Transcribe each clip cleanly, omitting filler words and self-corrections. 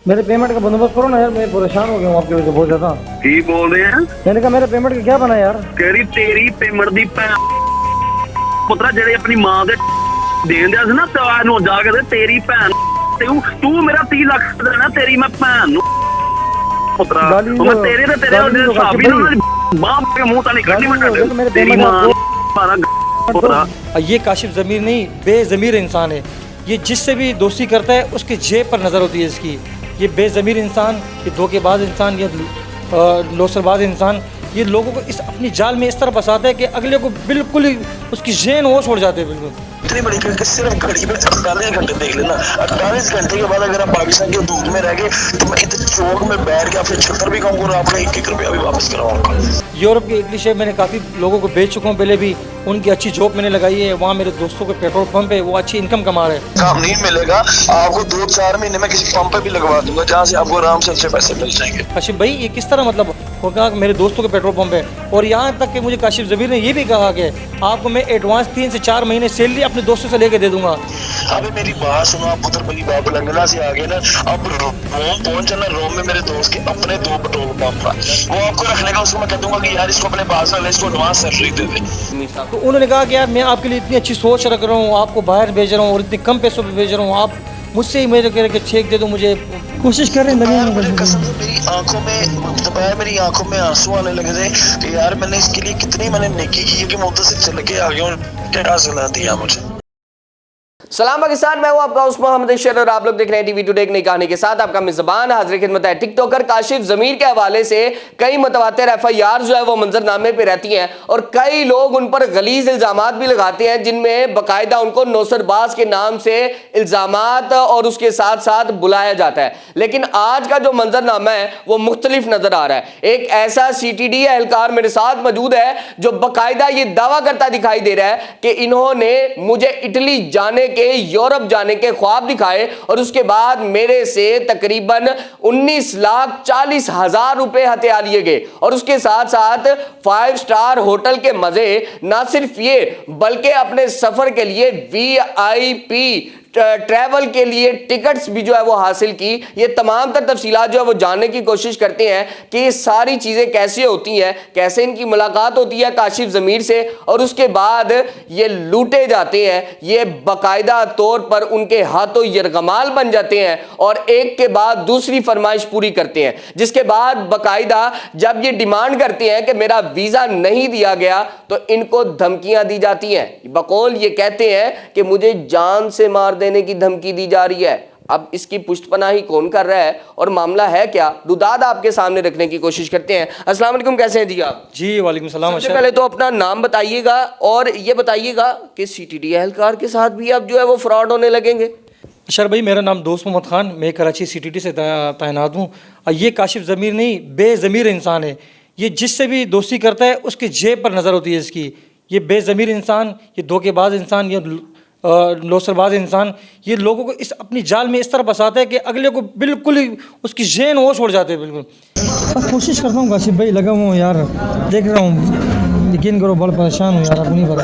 मेरे पेमेंट का बंदोबस्त करो ना यार, मैं परेशान हो गया हूँ आपकी वजह से बहुत ज्यादा। की बोल रहे हैं? मैंने कहा मेरे पेमेंट का क्या बना यार। तेरी पेमेंट दी भैन पुत्रा जेड़े अपनी मां दे देन दिया सी ना तवार नु जाके ते तेरी भैन तू मेरा 30 लाख देना तेरी मैं भैन नु पुत्रा मैं तेरे ते तेरे साबी ना बाप के मुंह ताली कड्डी मैं तेरी मां मारा पुत्रा। ये काशिफ ज़मीर नहीं बेज़मीर इंसान है। ये जिससे भी दोस्ती करता है उसकी जेब पर नज़र होती है इसकी। ये बेज़मीर इंसान, ये धोखेबाज इंसान, ये लोसरबाज इंसान ये लोगों को इस अपनी जाल में इस तरह फंसाता है कि अगले को बिल्कुल ही उसकी ज़हन होश उड़ जाते हैं बिल्कुल। इतनी बड़ी कि सिर्फ घड़ी में 48 घंटे देख लेना, 48 घंटे के बाद अगर आप पाकिस्तान के दूध में रह गए तो मैं इतने चौक में बैठ के आपसे 76 भी कहूँगा और आपका 1-1 रुपया भी वापस करवाऊंगा। यूरोप के इटली शहर मैंने काफ़ी लोगों को बेच चुका हूँ पहले भी, उनकी अच्छी जॉब मैंने लगाई है। वहाँ मेरे दोस्तों के पेट्रोल पंप है, वो अच्छी इनकम कमा रहे हैं। काम नहीं मिलेगा आपको 2-4 महीने में किसी पंप पे भी लगवा दूंगा जहाँ से आपको आराम से अच्छे पैसे मिल जाएंगे। काशिफ भाई ये किस तरह मतलब होगा? मेरे दोस्तों के पेट्रोल पंप है और यहाँ तक कि मुझे काशिफ ज़मीर ने ये भी कहा कि आपको मैं एडवांस 3 से 4 महीने सैलरी अपने दोस्तों से लेके दे दूंगा। अभी मेरी बात सुनो, आप उधर बली बाप लंगना से आ गए ना, अब रोम पहुंच जाना। रोम में मेरे दोस्त के अपने 2 पेट्रोल पंप था, वो आपको रख लेगा। उसको मैं कह दूंगा कि यार इसको अपने पास रख ले, इसको एडवांस सैलरी दे दे। तो उन्होंने कहा कि यार मैं आपके लिए इतनी अच्छी सोच रख रहा हूँ, आपको बाहर भेज रहा हूँ और इतने कम पैसों पे भेज रहा हूँ, आप मुझसे ही मेरे कह रहे कि चेक दे दो मुझे। कोशिश कर रहे हैं मुझे कसम से मेरी आंखों में दोपहर मेरी आंखों में आंसू आने लगे थे कि यार मैंने इसके लिए कितनी मैंने नेकी की है कि मैं उधर से चल के आ गया हूँ, क्या सलाह दिया मुझे। सलाम पाकिस्तान, मैं हूं आपका उस्मान मोहम्मद अशर और आप लोग देख रहे हैं टीवी टुडे। एक नई कहानी के साथ आपका मेजबान हाजिर खिदमत है। टिकटॉकर काशिफ ज़मीर के हवाले से कई मुतवातिर एफआईआर जो है वो मंजरनामे पे रहती हैं और कई लोग उन पर गलीज इल्जामात भी लगाते हैं, जिनमें बाकायदा उनको नौसरबाज के नाम से इल्जामात और उसके साथ साथ बुलाया जाता है। लेकिन आज का जो मंजरनामा है वो मुख्तलिफ नजर आ रहा है। एक ऐसा CTD एहलकार मेरे साथ मौजूद है जो बाकायदा ये दावा करता दिखाई दे रहा है कि इन्होंने मुझे इटली जाने के, यूरोप जाने के ख्वाब दिखाए और उसके बाद मेरे से तकरीबन 19,40,000 रुपए हथिया लिए गए और उसके साथ साथ 5 स्टार होटल के मजे। ना सिर्फ ये बल्कि अपने सफर के लिए VIP ट्रैवल के लिए टिकट्स भी जो है वो हासिल की। ये तमाम तर तफसीलात जो है वो जानने की कोशिश करते हैं कि ये सारी चीज़ें कैसे होती हैं, कैसे इनकी मुलाकात होती है काशिफ ज़मीर से और उसके बाद ये लूटे जाते हैं। ये बाकायदा तौर पर उनके हाथों यरगमाल बन जाते हैं और एक के बाद दूसरी फरमाइश पूरी करते हैं, जिसके बाद बाकायदा जब ये डिमांड करते हैं कि मेरा वीज़ा नहीं दिया गया तो इनको धमकियां दी जाती हैं। बकौल ये कहते हैं कि मुझे जान से मार देने की धमकी दी जा रही है। अब इसकी पुष्टपनाही कौन कर रहा है और मामला है क्या, रुदाद आपके सामने रखने की कोशिश करते हैं। अस्सलाम वालेकुम, कैसे हैं जी आप? जी वालेकुम सलाम। सबसे पहले तो अपना नाम बताइएगा और ये बताइएगा कि CTD एहलकार के साथ भी अब जो है वो फ्रॉड होने लगेंगे। अशर भाई मेरा नाम दोस्त मोहम्मद खान, मैं कराची CTD से तैनात हूँ। ये काशिफ ज़मीर नहीं बेज़मीर इंसान है। ये जिससे भी दोस्ती करता है उसकी जेब पर नज़र होती है इसकी। ये बेज़मीर इंसान, ये धोखेबाज इंसान, ये लोसरबाज इंसान ये लोगों को इस अपनी जाल में इस तरह फंसाता है कि अगले को बिल्कुल ही उसकी ज़हन होश उड़ जाते हैं बिल्कुल। बस कोशिश करता हूँ काशिफ भाई, लगा हूँ यार, देख रहा हूँ, यकीन करो बड़ा परेशान हूँ यार, आपको नहीं पता।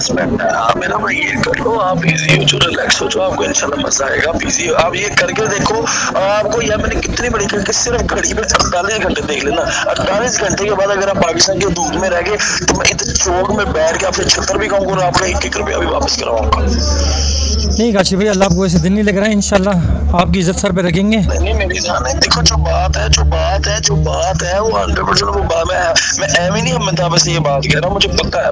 मेरा भाई ये कर लो, आप इजी हो जाओ, रिलैक्स हो जाओ, आपको इंशाल्लाह मजा आएगा। आप इजी आप ये करके देखो, आपको यार मैंने कितनी बड़ी कि सिर्फ घड़ी में 48 घंटे देख लेना, 48 घंटे के बाद अगर आप पाकिस्तान के दूध में रह गए तो मैं इतने चौक में बैठ के आपसे 76 भी कहूँगा और आपका 1-1 रुपया भी वापस करवाऊंगा। नहीं काशिफ भाई, अल्लाह आपको ऐसे दिन नहीं लग रहा है, इंशाल्लाह आपकी इज्जत सर पे रखेंगे। नहीं मेरी जान है, देखो जो बात है वो 100% वो बात मैं एम ही नहीं हमता, बस ये बात कह रहा हूँ, मुझे पता है।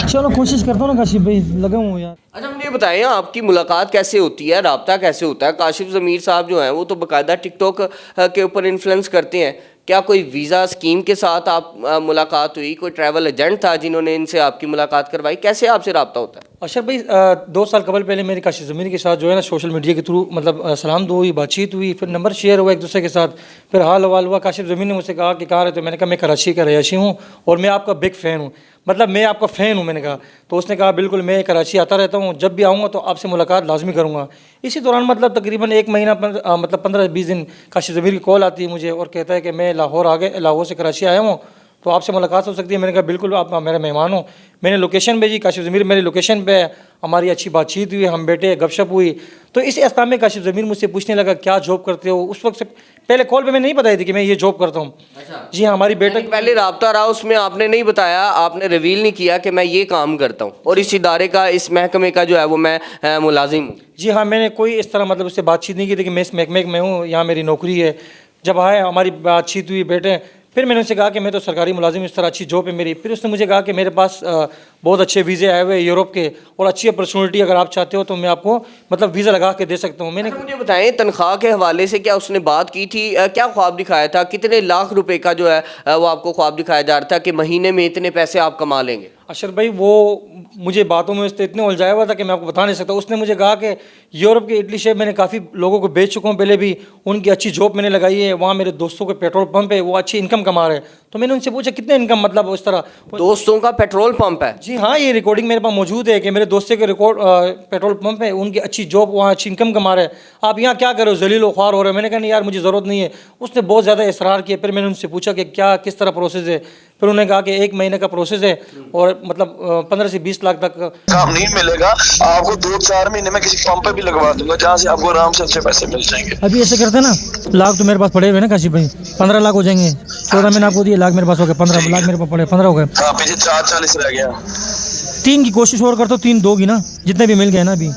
चलो कोशिश करता हूँ ना काशिफ भाई, लगा हूँ यार। अच्छा मुझे बताएं आपकी मुलाकात कैसे होती है, राब्ता कैसे होता है? काशिफ ज़मीर साहब जो हैं वो तो बाकायदा टिकटॉक के ऊपर इन्फ्लुएंस करते हैं। क्या कोई वीज़ा स्कीम के साथ आप मुलाकात हुई, कोई ट्रैवल एजेंट था जिन्होंने इनसे आपकी मुलाकात करवाई, कैसे आपसे रब्ता होता है? अशर भाई 2 साल कबल पहले मेरी काशिफ ज़मीर के साथ जो है ना सोशल मीडिया के थ्रू मतलब सलाम दो हुई, बातचीत हुई, फिर नंबर शेयर हुआ एक दूसरे के साथ, फिर हाल हवाल हुआ। काशिफ ज़मीर ने मुझसे कहा कि कहाँ रहते हो? मैंने कहा मैं कराची का रहायशी हूँ और मैं आपका बिग फ़ैन हूँ, मतलब मैं आपका फ़ैन हूँ मैंने कहा। तो उसने कहा बिल्कुल मैं कराची आता रहता हूँ, जब भी आऊँगा तो आपसे मुलाकात लाजमी करूँगा। इसी दौरान मतलब तकरीबन 1 महीना मतलब 15-20 दिन काशिफ ज़मीर की कॉल आती है मुझे और कहता है कि मैं लाहौर आ गए, लाहौर से कराची आया हूँ, तो आपसे मुलाकात हो सकती है। मैंने कहा बिल्कुल, आप मेरा मेहमान हो। मैंने लोकेशन भेजी, काशिफ ज़मीर मेरी लोकेशन पे है, हमारी अच्छी बातचीत हुई, हम बैठे, गपशप हुई। तो इस अवस्था में काशिफ ज़मीर मुझसे पूछने लगा क्या जॉब करते हो। उस वक्त से पहले कॉल पे मैं नहीं बताई थी कि मैं ये जॉब करता हूँ। जी हाँ, हमारी बैठक पहले राब्ता रहा, उसमें आपने नहीं बताया, आपने रिवील नहीं किया कि मैं ये काम करता हूँ और इस इदारे का, इस महकमे का जो है वो मैं मुलाजिम हूँ। जी हाँ, मैंने कोई इस तरह मतलब उससे बातचीत नहीं की थी कि मैं इस महकमे में हूँ, यहाँ मेरी नौकरी है। जब आए, हमारी बातचीत हुई, बैठे, फिर मैंने उससे कहा कि मैं तो सरकारी मुलाजिम, इस तरह अच्छी जॉब है मेरी। फिर उसने मुझे कहा कि मेरे पास बहुत अच्छे वीज़े आए हुए यूरोप के और अच्छी अपॉर्चुनिटी अगर आप चाहते हो तो मैं आपको मतलब वीज़ा लगा के दे सकता हूँ। मैंने मुझे बताएं, तनख्वाह के हवाले से क्या उसने बात की थी, क्या ख्वाब दिखाया था, कितने लाख रुपए का जो है वो आपको ख्वाब दिखाया जा रहा था कि महीने में इतने पैसे आप कमा लेंगे? अशर भाई वो मुझे बातों में उससे इतने उलझाया हुआ था कि मैं आपको बता नहीं सकता। उसने मुझे कहा कि यूरोप के इटली शहर मैंने काफ़ी लोगों को बेच चुका हूँ पहले भी, उनकी अच्छी जॉब मैंने लगाई है, वहाँ मेरे दोस्तों के पेट्रोल पंप है, वो अच्छी इनकम कमा रहे हैं। तो मैंने उनसे पूछा कितने इनकम, मतलब उस तरह। दोस्तों का पेट्रोल पंप है? जी हाँ, ये रिकॉर्डिंग मेरे पास मौजूद है कि मेरे दोस्तों के रिकॉर्ड पेट्रोल पंप है, उनकी अच्छी जॉब, वहाँ अच्छी इनकम कमा रहे हैं, आप यहाँ क्या कर रहे हो, जलील व ख्वार हो रहे हो। मैंने कहा नहीं यार, मुझे ज़रूरत नहीं है। उसने बहुत ज़्यादा इसरार किया। फिर मैंने उनसे पूछा कि क्या किस तरह प्रोसेस है। फिर उन्होंने कहा कि 1 महीने का प्रोसेस है और मतलब 15 से 20 लाख तक काम नहीं मिलेगा आपको, 2-4 महीने में किसी पंप पे भी लगवा दूंगा जहाँ से आपको आराम से अच्छे पैसे मिल जाएंगे। अभी ऐसे करते ना, लाख तो मेरे पास पड़े हुए हैं ना काशिफ भाई, 15 लाख हो जाएंगे। 14 मैंने आपको दिए, लाख मेरे पास हो गए, 15 लाख मेरे पास पड़े, 15 हो गए। हाँ, पीछे 440 रह गया। 3 की कोशिश और करता हूँ, 3 दोगी ना, जितने भी मिल गए ना, अभी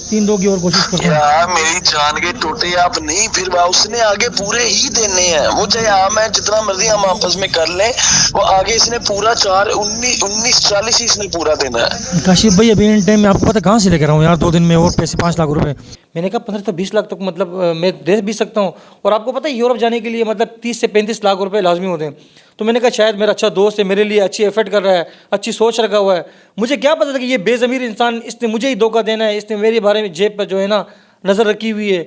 3 2 की और कोशिश करता हूँ। यार मेरी जान के टूटे आप नहीं, फिर उसने आगे पूरे ही देने हैं। वो चाहे आप मैं जितना मर्जी हम आपस में कर लें, वो आगे इसने पूरा 19-40 ही इसने पूरा देना है। काशिफ भाई अभी इन टाइम में आपको पता कहाँ से लेकर आऊँ यार, 2 दिन में और पैसे 5 लाख रुपए। मैंने कहा 15 से 20 लाख तक मतलब मैं दे भी सकता हूँ। और आपको पता है यूरोप जाने के लिए मतलब 30 से 35 लाख रुपए लाजमी होते हैं। तो मैंने कहा शायद मेरा अच्छा दोस्त है, मेरे लिए अच्छी एफर्ट कर रहा है, अच्छी सोच रखा हुआ है। मुझे क्या पता था कि ये बेज़मीर इंसान, इसने मुझे ही धोखा देना है, इसने मेरे बारे में जेब पर जो है ना नज़र रखी हुई है।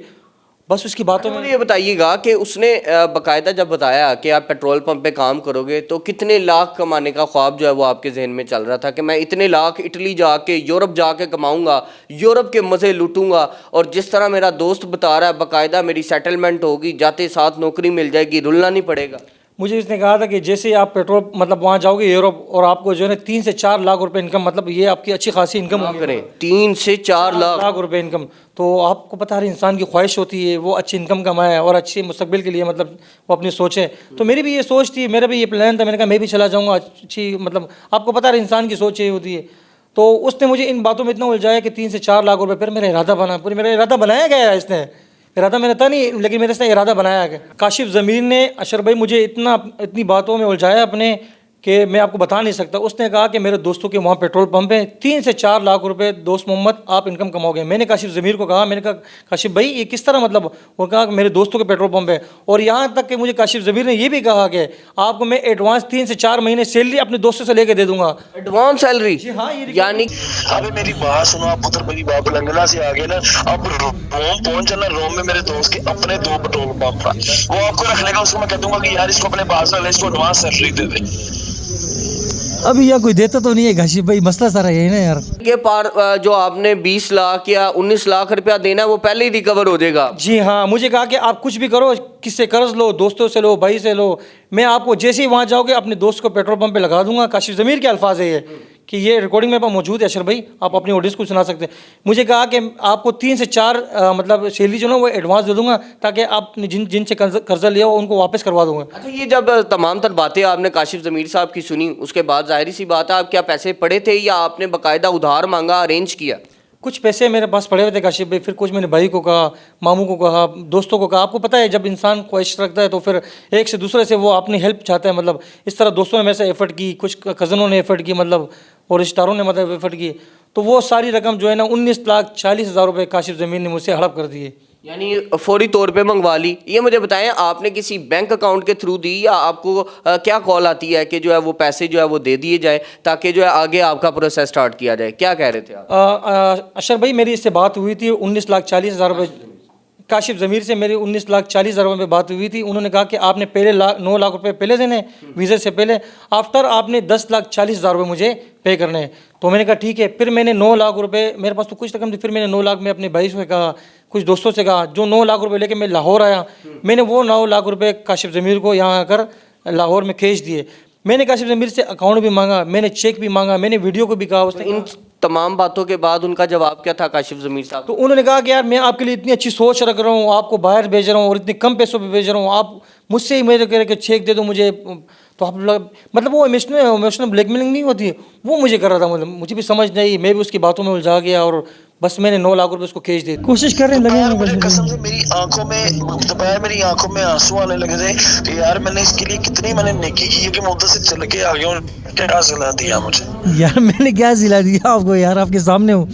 बस उसकी बातों में मुझे ये बताइएगा कि उसने बाकायदा जब बताया कि आप पेट्रोल पंप पे काम करोगे तो कितने लाख कमाने का ख्वाब जो है वो आपके जहन में चल रहा था कि मैं इतने लाख इटली जाके, यूरोप जाके कमाऊंगा, यूरोप के मज़े लूटूंगा, और जिस तरह मेरा दोस्त बता रहा है बाकायदा मेरी सेटलमेंट होगी, जाते साथ नौकरी मिल जाएगी, रुलना नहीं पड़ेगा। मुझे इसने कहा था कि जैसे आप पेट्रोल मतलब वहाँ जाओगे यूरोप और आपको जो है ना 3 से 4 लाख रुपए इनकम, मतलब ये आपकी अच्छी खासी इनकम होगी। करें 3 से 4 लाख रुपए इनकम। तो आपको पता हर इंसान की ख्वाहिश होती है वो अच्छी इनकम कमाए और अच्छे मुस्तकबिल के लिए मतलब वो अपनी सोचे। तो मेरी भी ये सोच थी, मेरा भी ये प्लान था। मैंने कहा मैं भी चला जाऊँगा, अच्छी मतलब आपको पता है इंसान की सोच ये होती है। तो उसने मुझे इन बातों में इतना उलझाया कि 3 से 4 लाख रुपए। फिर मेरा इरादा बना, पूरी मेरा इरादा बनाया गया है इसने, इरादा मैंने था नहीं, लेकिन मेरे से इरादा बनाया गया। काशिफ ज़मीर ने अशर भाई मुझे इतनी बातों में उलझाया अपने कि मैं आपको बता नहीं सकता। उसने कहा कि मेरे दोस्तों के वहाँ पेट्रोल पंप है, 3 से 4 लाख रुपए दोस्त मोहम्मद आप इनकम कमाओगे। मैंने काशिफ ज़मीर को कहा, मैंने कहा काशिफ भाई ये किस तरह मतलब। और कहा कि मेरे दोस्तों के पेट्रोल पंप है। और यहाँ तक कि मुझे काशिफ ज़मीर ने ये भी कहा कि आपको मैं एडवांस 3 से 4 महीने सैलरी अपने दोस्तों से लेके दे दूंगा। Advance salary? जी हाँ, यानी अबे मेरी बात सुनो, आप उधर मेरी बात लंगना से आगे ना, अब रोम पहुंच जाना। रोम में मेरे दोस्त के अपने 2 पेट्रोल पंप है, वो आपको रख लेगा। उसको मैं कह दूंगा कि यार इसको अपने पास रख ले, इसको एडवांस सैलरी दे दे। अभी यार कोई देता तो नहीं है काशिफ भाई, मसला सारा यही ना यार। के पार जो आपने 20 लाख या 19 लाख रुपया देना है वो पहले ही रिकवर हो जाएगा। जी हाँ, मुझे कहा कि आप कुछ भी करो, किससे कर्ज लो, दोस्तों से लो, भाई से लो, मैं आपको जैसे ही वहाँ जाओगे अपने दोस्त को पेट्रोल पंप पे लगा दूंगा। काशिफ ज़मीर के अल्फाज है ये कि ये रिकॉर्डिंग मेरे पास मौजूद है। अशर भाई आप अपनी ऑडियंस को सुना सकते हैं। मुझे कहा कि आपको 3 से 4 मतलब सैलरी जो ना वो एडवांस दे दूंगा ताकि आपने जिनसे कर्जा लिया हो उनको वापस करवा दूंगा। अच्छा, ये जब तमाम तर बातें आपने काशिफ ज़मीर साहब की सुनी, उसके बाद जाहिर सी बात है आप क्या पैसे पड़े थे या आपने बाकायदा उधार मांगा, अरेंज किया? कुछ पैसे मेरे पास पड़े हुए थे काशिफ भाई, फिर कुछ मैंने भाई को कहा, मामू को कहा, दोस्तों को कहा। आपको पता है जब इंसान ख्वाहिश रखता है तो फिर एक से दूसरे से वो अपनी हेल्प चाहता है। मतलब इस तरह दोस्तों ने मेरे से एफर्ट की, कुछ कज़नों ने एफर्ट की, मतलब और रिश्तेदारों ने मतलब एफर्ट की। तो वो सारी रकम जो है ना 19,40,000 रुपये काशिफ ज़मीर ने मुझसे हड़प कर दिए। यानी फौरी तौर पे मंगवा ली। ये मुझे बताएं, आपने किसी बैंक अकाउंट के थ्रू दी या आपको क्या कॉल आती है कि जो है वो पैसे जो है वो दे दिए जाए ताकि जो है आगे आपका प्रोसेस स्टार्ट किया जाए? क्या कह रहे थे आप? अशर भाई मेरी इससे बात हुई थी 19,40,000 रुपये काशिफ ज़मीर से मेरी 19,40,000 रुपये में बात हुई थी। उन्होंने कहा कि आपने पहले 9 लाख रुपए पहले देने वीज़े से पहले, आफ्टर आपने 10,40,000 रुपये मुझे पे करने हैं। तो मैंने कहा ठीक है। फिर मैंने 9 लाख रुपए, मेरे पास तो कुछ रकम थी, फिर मैंने 9 लाख में अपने भाई से कहा, कुछ दोस्तों से कहा, जो 9 लाख रुपए लेके मैं लाहौर आया। मैंने वो 9 लाख रुपए काशिफ ज़मीर को यहाँ आकर लाहौर में खींच दिए। मैंने काशिफ ज़मीर से अकाउंट भी मांगा, मैंने चेक भी मांगा, मैंने वीडियो को भी कहा। उसने इन तमाम बातों के बाद उनका जवाब क्या था काशिफ ज़मीर साहब? तो उन्होंने कहा कि यार मैं आपके लिए इतनी अच्छी सोच रख रहा हूँ, आपको बाहर भेज रहा हूँ और इतने कम पैसों पे भेज रहा हूँ, आप मुझसे ही मेरे कह रहे कि चेक दे दो मुझे। तो आप मतलब वो इमोशनल ब्लैकमेलिंग नहीं होती, वो मुझे कर रहा था। मतलब मुझे भी समझ नहीं, मैं भी उसकी बातों में उलझा गया और बस मैंने 9 लाख रुपए उसको कैश दे दिए। कोशिश कर रहे हैं, यार लगे मुझे नहीं कसम से मेरी आंखों में दोपहर मेरी आंखों में आंसू आने लगे थे कि यार मैंने इसके लिए कितनी मैंने नेकी की है कि मैं उधर से चल के आ गया हूँ, क्या सिला दिया मुझे। यार मैंने क्या सिला दिया आपको यार, आपके सामने हूँ,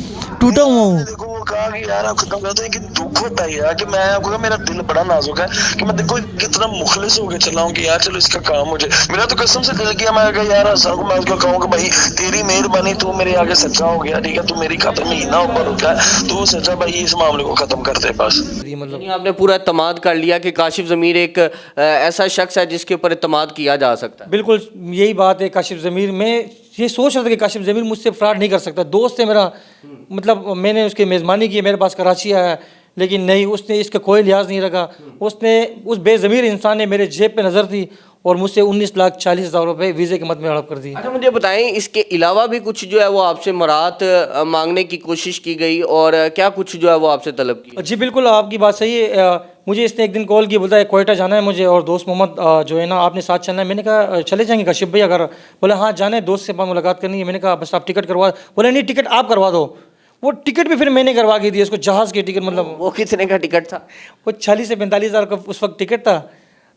टूटा हुआ हूँ। देखो वो कहा कि यार आप खत्म कर दो, कि दुख होता है यार कि मैं आपको कहा, मेरा दिल बड़ा नाजुक है कि मैं देखो कितना मुखलिस होके चला हूँ कि यार चलो इसका काम मुझे, मेरा तो कसम से दिल किया, मैं कहा यार हसन को मैं उसको कहूँगा भाई तेरी मेहरबानी, तू मेरे आगे सच्चा हो गया, ठीक है, तू मेरी खातिर महीना ऊपर हो गया, तू सच्चा भाई इस मामले को खत्म कर दे बस। मतलब यानी आपने पूरा इत्मीनाद कर लिया कि काशिफ ज़मीर एक ऐसा शख्स है जिसके ऊपर इत्मीनाद किया जा सकता है। बिल्कुल यही बात है। काशिफ ज़मीर, मैं ये सोच रहा था कि काशिफ ज़मीर मुझसे फ्रॉड नहीं कर सकता। दोस्त है मेरा, मतलब मैंने उसकी मेज़बानी की, मेरे पास कराची आया, लेकिन नहीं, उसने इसका कोई लिहाज नहीं रखा। उसने उस बेज़मीर इंसान ने मेरे जेब पे नज़र दी और मुझसे 19,40,000 रुपये वीज़े के मद में हड़प कर दिए। अच्छा मुझे बताएं, इसके अलावा भी कुछ जो है वो आपसे मरात मांगने की कोशिश की गई और क्या कुछ जो है वो आपसे तलब की? जी बिल्कुल, आपकी बात सही है। मुझे इसने एक दिन कॉल की, बोलता है कोयटा जाना है मुझे और दोस्त मोहम्मद जो है ना आपने साथ चलना है। मैंने कहा चले जाएंगे काशिफ भाई अगर, बोला हाँ जाना है, दोस्त से मुलाकात करनी है। मैंने कहा बस आप टिकट करवा, बोले नहीं टिकट आप करवा दो। वो टिकट भी फिर मैंने करवा के दिया उसको, जहाज़ के टिकट, मतलब वो कितने का टिकट था? वो 40 से 45,000 का उस वक्त टिकट था,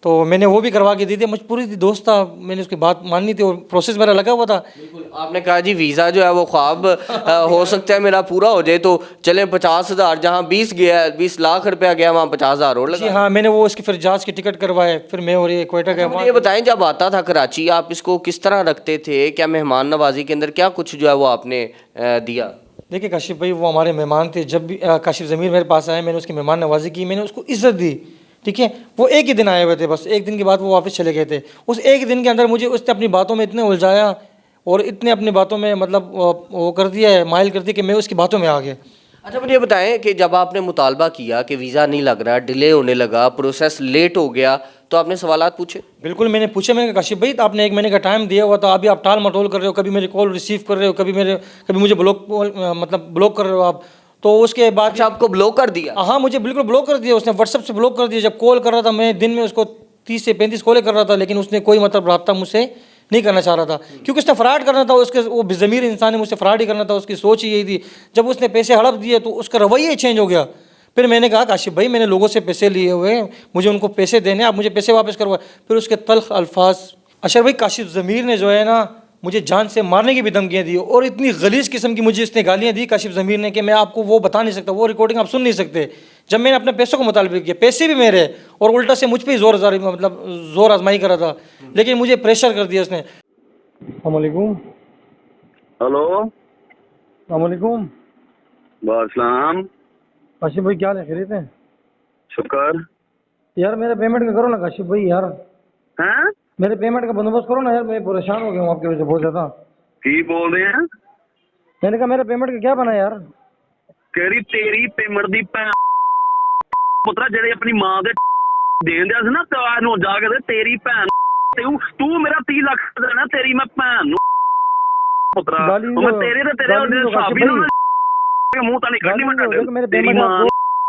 तो मैंने वो भी करवा के दी थी। मुझ पूरी दोस्त था, मैंने उसकी बात माननी थी और प्रोसेस मेरा लगा हुआ था। बिल्कुल, आपने कहा जी वीज़ा जो है वो ख्वाब हो सकता है मेरा पूरा हो जाए, तो चलें 50,000 जहाँ 20 गया, 20 लाख रुपया गया, वहाँ 50,000 और जी लगा। हाँ, मैंने वो उसकी फिर जहाज़ के टिकट करवाए, फिर मैं और ये कोयटा गया। मुझे ये बताएं, जब आता था कराची आप इसको किस तरह रखते थे? क्या मेहमान नवाजी के अंदर क्या कुछ जो है वो आपने दिया? देखिए काशिफ भाई, वो हमारे मेहमान थे। जब भी काशिफ ज़मीर मेरे पास आए, मैंने उसकी मेहमान नवाजी की, मैंने उसको इज़्ज़त दी, ठीक है। वो एक ही दिन आए हुए थे, बस एक दिन के बाद वो वापस चले गए थे। उस एक दिन के अंदर मुझे उसने अपनी बातों में इतने उलझाया और इतने अपनी बातों में मतलब वो कर दिया है, माइल कर दिया कि मैं उसकी बातों में आ गया। अच्छा मुझे बताएं कि जब आपने मुतालबा किया कि वीज़ा नहीं लग रहा, डिले होने लगा, प्रोसेस लेट हो गया, तो आपने सवालात पूछे? बिल्कुल मैंने पूछा। मैंने कहा काशिफ भाई, तो आपने 1 महीने का टाइम दिया हुआ था, अभी आप टाल मटोल कर रहे हो, कभी मेरी कॉल रिसीव कर रहे हो, कभी मुझे ब्लॉक कर रहे हो आप। तो उसके बाद अच्छा आपको ब्लॉक कर दिया? हाँ, मुझे बिल्कुल ब्लॉक कर दिया उसने, व्हाट्सएप से ब्लॉक कर दिया। जब कॉल कर रहा था मैं दिन में उसको 30 से 35 कॉलें कर रहा था, लेकिन उसने कोई मतलब रब्ता मुझसे नहीं करना चाह रहा था, क्योंकि उसने फ्रॉड करना था। उसके वो बेज़मीर इंसान है, मुझसे फ्रॉड ही करना था, उसकी सोच ही यही थी। जब उसने पैसे हड़प दिए तो उसका रवैया ही चेंज हो गया। फिर मैंने कहा काशिफ भाई, मैंने लोगों से पैसे लिए हुए हैं, मुझे उनको पैसे देने, आप मुझे पैसे वापस करवाए। फिर उसके तल्ख अल्फाज, अशर भाई काशिफ ज़मीर ने जो है ना मुझे जान से मारने की भी धमकियाँ दी और इतनी गलीज़ किस्म की मुझे इसने गालियाँ दी काशिफ ज़मीर ने कि मैं आपको वो बता नहीं सकता, वो रिकॉर्डिंग आप सुन नहीं सकते। जब मैंने अपने पैसों को मुतालबा किया, पैसे भी मेरे, और उल्टा से मुझ पर ही जोर आजमाई कर रहा था, लेकिन मुझे प्रेशर कर दिया उसने। अस्सलामुअलैकुम। हेलो अस्सलामुअलैकुम। वालेकुम काशिफ भाई क्या हाल है, खैरियत है? शुक्र। यार मेरे पेमेंट का करो ना काशिफ भाई, यार हैं मेरे पेमेंट का बंदोबस्त करो ना यार, मैं परेशान हो गया हूँ आपकी वजह से बहुत ज़्यादा। की बोल रहे हैं? मैंने कहा मेरे पेमेंट का क्या बना यार? ਕਿਹੜੀ ਤੇਰੀ ਪੇਮੈਂਟ ਦੀ ਭੈਣ ਪੁੱਤਰਾ ਜਿਹੜੇ ਆਪਣੀ ਮਾਂ ਦੇ ਦੇਣ ਦਿਆ ਸੀ ਨਾ ਤਵਾਰ ਨੂੰ ਜਾ ਕੇ ਤੇਰੀ ਭੈਣ ਤੂੰ ਮੇਰਾ 30 ਲੱਖ ਦੇਣਾ, ਤੇਰੀ ਮੈਂ ਭੈਣ ਨੂੰ ਪੁੱਤਰਾ ਮੈਂ ਤੇਰੇ ਤੇ ਤੇਰੇ ਹਿਸਾਬ ਹੀ ਨਾ ਮੂੰਹ ਤਾਂ ਨਹੀਂ ਕੱਢਣੀ ਮੈਂ ਤੇਰੀ ਮਾਂ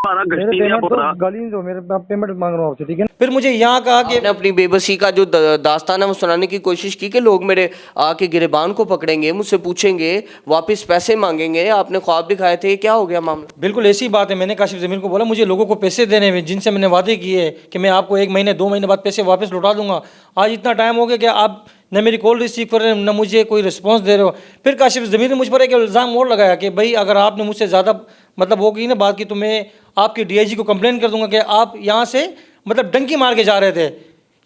मारा गश्ती है पुत्रा। गाली नहीं दो, मेरे पेमेंट मांग रहा हूँ आपसे, ठीक है। फिर मुझे यहाँ कहा कि आपने अपनी बेबसी का जो दास्तान है वो सुनाने की कोशिश की कि लोग मेरे आके गिरबान को पकड़ेंगे, मुझसे पूछेंगे, वापस पैसे मांगेंगे, आपने ख्वाब दिखाए थे, क्या हो गया मामला? बिल्कुल ऐसी बात है। मैंने काशिफ ज़मीर को बोला मुझे लोगों को पैसे देने में, जिनसे मैंने वादे किए कि मैं आपको 1 महीने 2 महीने बाद पैसे वापस लौटा दूंगा। आज इतना टाइम हो गया कि आप न मेरी कॉल रिसीव कर रहे हो, न मुझे कोई रिस्पांस दे रहे हो। फिर काशिफ ज़मीर ने मुझ पर एक इल्ज़ाम और लगाया कि भाई अगर आपने मुझसे ज़्यादा मतलब वो की ना बात की तो मैं आपकी DIG को कंप्लेन कर दूंगा कि आप यहाँ से मतलब डंकी मार के जा रहे थे।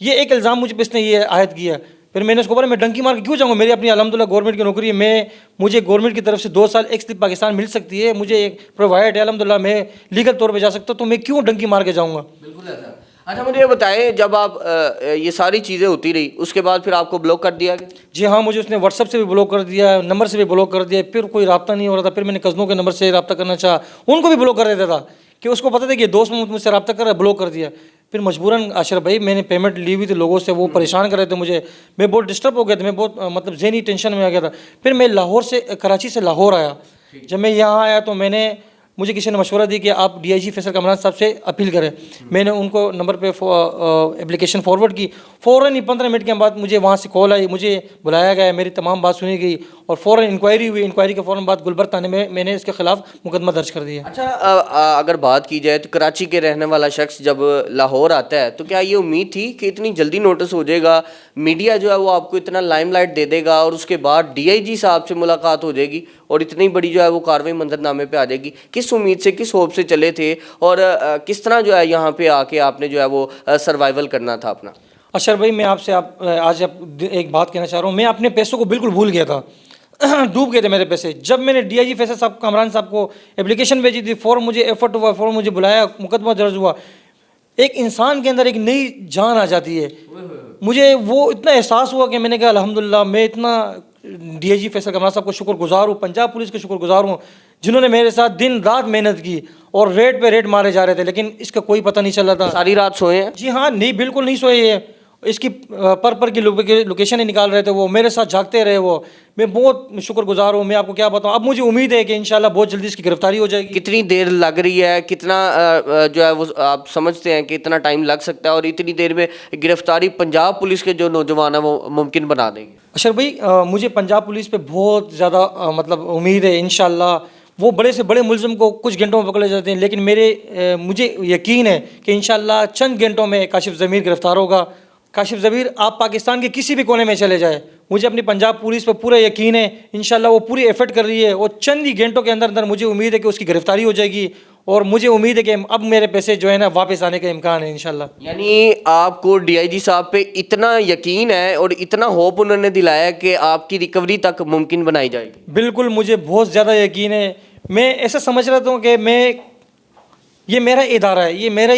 ये एक इल्ज़ाम मुझ पर इसने ये आयद किया। फिर मैंने उसको बोला मैं डंकी मार के क्यों जाऊँगा, मेरी अपनी अल्हम्दुलिल्लाह गवर्नमेंट की नौकरी है, मुझे गवर्नमेंट की तरफ से 2 साल एक्स पाकिस्तान मिल सकती है, मुझे एक प्रोवाइड है अल्हम्दुलिल्लाह, मैं लीगल तौर पे जा सकता हूँ, तो मैं क्यों डंकी मार के जाऊँगा? बिल्कुल ऐसा। अच्छा मुझे ये बताएं, जब आप ये सारी चीज़ें होती रही उसके बाद फिर आपको ब्लॉक कर दिया गया? जी हाँ, मुझे उसने व्हाट्सएप से भी ब्लॉक कर दिया, नंबर से भी ब्लॉक कर दिया। फिर कोई रब्ता नहीं हो रहा था। फिर मैंने कज़नों के नंबर से रब्ता करना चाहा, उनको भी ब्लॉक कर देता था कि उसको पता था कि दोस्त मुझसे रब्ता कर रहा है, ब्लॉक कर दिया। फिर मजबूरन अशरफ भाई मैंने पेमेंट ली हुई थी लोगों से, वो परेशान कर रहे थे मुझे, मैं बहुत डिस्टर्ब हो गया था, मैं बहुत मतलब ज़हनी टेंशन में आ गया था। फिर मैं लाहौर से कराची से लाहौर आया। जब मैं यहाँ आया तो मुझे किसी ने मशवरा दी कि आप DIG फैसल कामरान साहब से अपील करें। मैंने उनको नंबर पे एप्लीकेशन फॉरवर्ड की। फ़ौरन ही 15 मिनट के बाद मुझे वहाँ से कॉल आई, मुझे बुलाया गया, मेरी तमाम बात सुनी गई और फ़ौरन इंक्वायरी हुई। इंक्वायरी के फ़ौरन बाद गुलबर्ग थाने में मैंने इसके ख़िलाफ़ मुकदमा दर्ज कर दिया। अच्छा, अगर बात की जाए तो कराची के रहने वाला शख्स जब लाहौर आता है तो क्या ये उम्मीद थी कि इतनी जल्दी नोटिस हो जाएगा, मीडिया जो है वो आपको इतना लाइमलाइट दे देगा और उसके बाद DIG साहब से मुलाकात हो जाएगी और इतनी बड़ी जो है वो कार्रवाई मंजरनामे पे आ जाएगी? किस उम्मीद से, किस होप से चले थे और किस तरह जो है यहाँ पे आके आपने जो है वो सर्वाइवल करना था अपना? अशर भाई मैं आपसे आज एक बात कहना चाह रहा हूँ। मैं अपने पैसों को बिल्कुल भूल गया था डूब गए थे मेरे पैसे। जब मैंने DIG फैसल साहब कामरान साहब को एप्लीकेशन भेजी थी, फ़ौरन मुझे एफर्ट हुआ, फ़ौरन मुझे बुलाया, मुकदमा दर्ज हुआ। एक इंसान के अंदर एक नई जान आ जाती है। मुझे वो इतना एहसास हुआ कि मैंने कहा अल्हम्दुलिल्लाह, मैं इतना DIG फैसल कामरान साहब को शुक्रगुजार हूँ, पंजाब पुलिस के शुक्रगुजार हूँ, जिन्होंने मेरे साथ दिन रात मेहनत की और रेड पे रेड मारे जा रहे थे, लेकिन इसका कोई पता नहीं चल रहा था। सारी रात सोए हैं? जी हाँ, नहीं बिल्कुल नहीं सोए। ये इसकी पर की लोकेशन ही निकाल रहे थे, वो मेरे साथ जागते रहे। वो मैं बहुत शुक्रगुजार हूँ। मैं आपको क्या बताऊँ, अब मुझे उम्मीद है कि इंशाल्लाह बहुत जल्दी इसकी गिरफ्तारी हो जाएगी। कितनी देर लग रही है, कितना जो है वो आप समझते हैं कि इतना टाइम लग सकता है और इतनी देर में गिरफ्तारी पंजाब पुलिस के जो नौजवान है वो मुमकिन बना देंगे? अशर भाई मुझे पंजाब पुलिस पे बहुत ज़्यादा मतलब उम्मीद है। इंशाल्लाह वो बड़े से बड़े मुल्ज़िम को कुछ घंटों में पकड़े जाते हैं, लेकिन मुझे यकीन है कि इंशाल्लाह चंद घंटों में काशिफ ज़मीर गिरफ्तार होगा। काशिफ ज़मीर आप पाकिस्तान के किसी भी कोने में चले जाए, मुझे अपनी पंजाब पुलिस पर पूरा यकीन है। इंशाल्लाह वो पूरी एफर्ट कर रही है और चंद ही घंटों के अंदर अंदर मुझे उम्मीद है कि उसकी गिरफ्तारी हो जाएगी और मुझे उम्मीद है कि अब मेरे पैसे जो है ना वापस आने का इम्कान है इंशाल्लाह। यानी आपको DIG साहब पे इतना यकीन है और इतना होप उन्होंने दिलाया है कि आपकी रिकवरी तक मुमकिन बनाई जाएगी? बिल्कुल, मुझे बहुत ज़्यादा यकीन है। मैं ऐसा समझ रहा था कि ये मेरा इदारा है, ये मेरे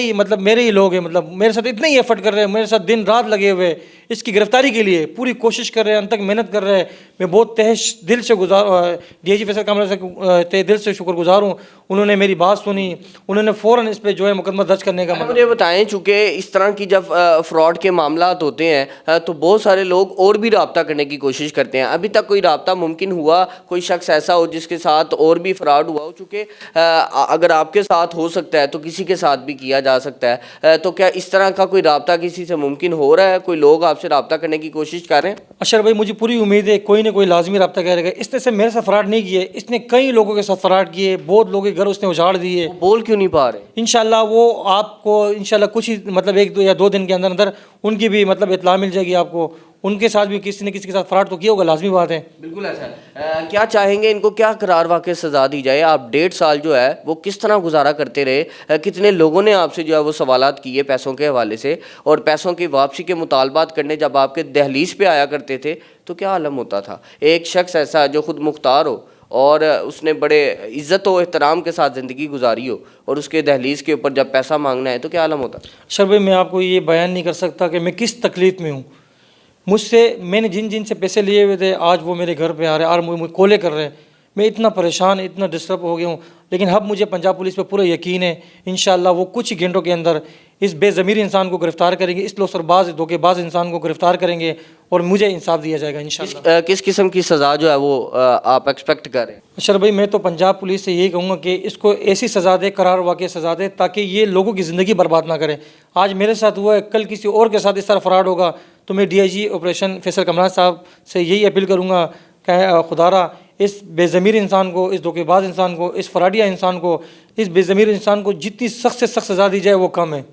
ही लोग हैं, मतलब मेरे साथ इतना ही एफर्ट कर रहे हैं, मेरे साथ दिन रात लगे हुए हैं, इसकी गिरफ्तारी के लिए पूरी कोशिश कर रहे हैं, अंत तक मेहनत कर रहे हैं। मैं बहुत तहे दिल से DIG फैसल कामरान से तहे दिल से शुक्रगुजार हूँ। उन्होंने मेरी बात सुनी, उन्होंने फ़ौरन इस पर जो है मुकदमा दर्ज करने का मुझे बताएं, चूँकि इस तरह की जब फ्रॉड के मामलात होते हैं तो बहुत सारे लोग और भी रब्ता करने की कोशिश करते हैं। अभी तक कोई रब्ता मुमकिन हुआ, कोई शख्स ऐसा हो जिसके साथ और भी फ्रॉड हुआ हो? चूँकि अगर आपके साथ हो सकता है तो किसी के साथ भी किया जा सकता है, तो क्या इस तरह का कोई रब्ता किसी से मुमकिन हो रहा है? कोई लोग आपसे रब्ता करने की कोशिश कर रहे हैं? अशर भाई मुझे पूरी उम्मीद है कोई ना कोई लाजमी रब्ता करेगा। इसने सिर्फ मेरे साथ फ्रॉड नहीं किए, इसने कई लोगों के साथ फ्रॉड किए, बहुत लोगों के घर उसने उजाड़ दिए। बोल क्यों नहीं पा रहे? इंशाल्लाह वो आपको इंशाल्लाह कुछ ही मतलब 1 या 2 दिन के अंदर अंदर उनकी भी मतलब इत्तला मिल जाएगी आपको। उनके साथ भी किसी न किसी के साथ फ्रॉड तो किया होगा, लाजमी बात है। बिल्कुल ऐसा है। क्या चाहेंगे इनको क्या करार वाकई सज़ा दी जाए? आप 1.5 साल जो है वो किस तरह गुजारा करते रहे? कितने लोगों ने आपसे जो है वो सवालात किए पैसों के हवाले से, और पैसों की वापसी के मुतालबात करने जब आपके दहलीज पे आया करते थे तो क्या आलम होता था? एक शख्स ऐसा जो खुद मुख्तार हो और उसने बड़े इज़्ज़त व एहतराम के साथ ज़िंदगी गुजारी हो और उसके दहलीज के ऊपर जब पैसा मांगना है तो क्या आलम होता? शर भाई मैं आपको ये बयान नहीं कर सकता कि मैं किस तकलीफ़ में हूँ। मैंने जिन से पैसे लिए हुए थे आज वो मेरे घर पे आ रहे हैं और मुझे कॉलें कर रहे हैं। मैं इतना परेशान, इतना डिस्टर्ब हो गया हूँ, लेकिन अब मुझे पंजाब पुलिस पे पूरा यकीन है इंशाल्लाह वो कुछ ही घंटों के अंदर इस बेज़मीर इंसान को गिरफ़्तार करेंगे, इस लोसरबाज धोखेबाज इंसान को गिरफ़्तार करेंगे और मुझे इंसाफ दिया जाएगा इंशाल्लाह। किस किस्म की सज़ा जो है वो आप एक्सपेक्ट कर रहे हैं? अशर भाई मैं तो पंजाब पुलिस से यही कहूँगा कि इसको ऐसी सज़ा दे, करार वाक़ई सज़ा दे, ताकि ये लोगों की ज़िंदगी बर्बाद ना करे। आज मेरे साथ हुआ है, कल किसी और के साथ इस तरह फ्रॉड होगा तो मैं DIG ऑपरेशन फैसल कामरान साहब से यही अपील करूँगा कि खुदारा इस बेज़मीर इंसान को, इस धोखेबाज इंसान को, इस फराडिया इंसान को, इस बेज़मीर इंसान को जितनी सख्त से सख्त सज़ा दी जाए वो कम है।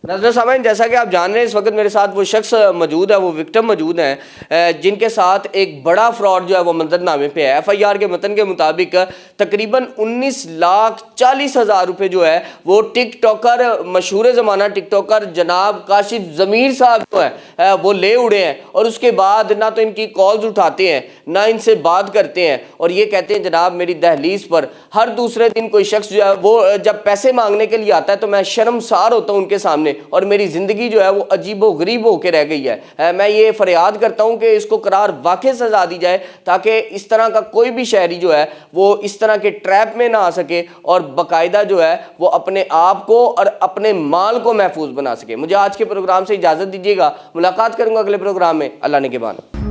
नाज़रीन सामईन, जैसा कि आप जान रहे हैं इस वक्त मेरे साथ वो शख्स मौजूद है, वो विक्टिम मौजूद हैं जिनके साथ एक बड़ा फ्रॉड जो है वो मंजरनामे पे है। FIR के मतन के मुताबिक तकरीबन 19,40,000 रुपये जो है वो टिकटॉकर, मशहूर ज़माना टिकटॉकर जनाब काशिफ ज़मीर साहब जो है वो ले उड़े हैं और उसके बाद ना तो इनकी कॉल्स उठाते हैं ना इनसे बात करते हैं और ये कहते हैं जनाब मेरी दहलीज पर हर दूसरे दिन कोई शख्स जो है वो जब पैसे मांगने के लिए आता है तो मैं शर्मसार होता हूँ उनके सामने में और मेरी ज़िंदगी जो है वो अजीबो गरीब होकर रह गई है। मैं ये फरियाद करता हूँ कि इसको करार वाकई सजा दी जाए ताकि इस तरह का कोई भी शहरी जो है वो इस तरह के ट्रैप में ना आ सके और बाकायदा जो है वो अपने आप को और अपने माल को महफूज बना सके। मुझे आज के प्रोग्राम से इजाज़त दीजिएगा, मुलाकात करूँगा अगले प्रोग्राम में। अल्लाह ने के बाद।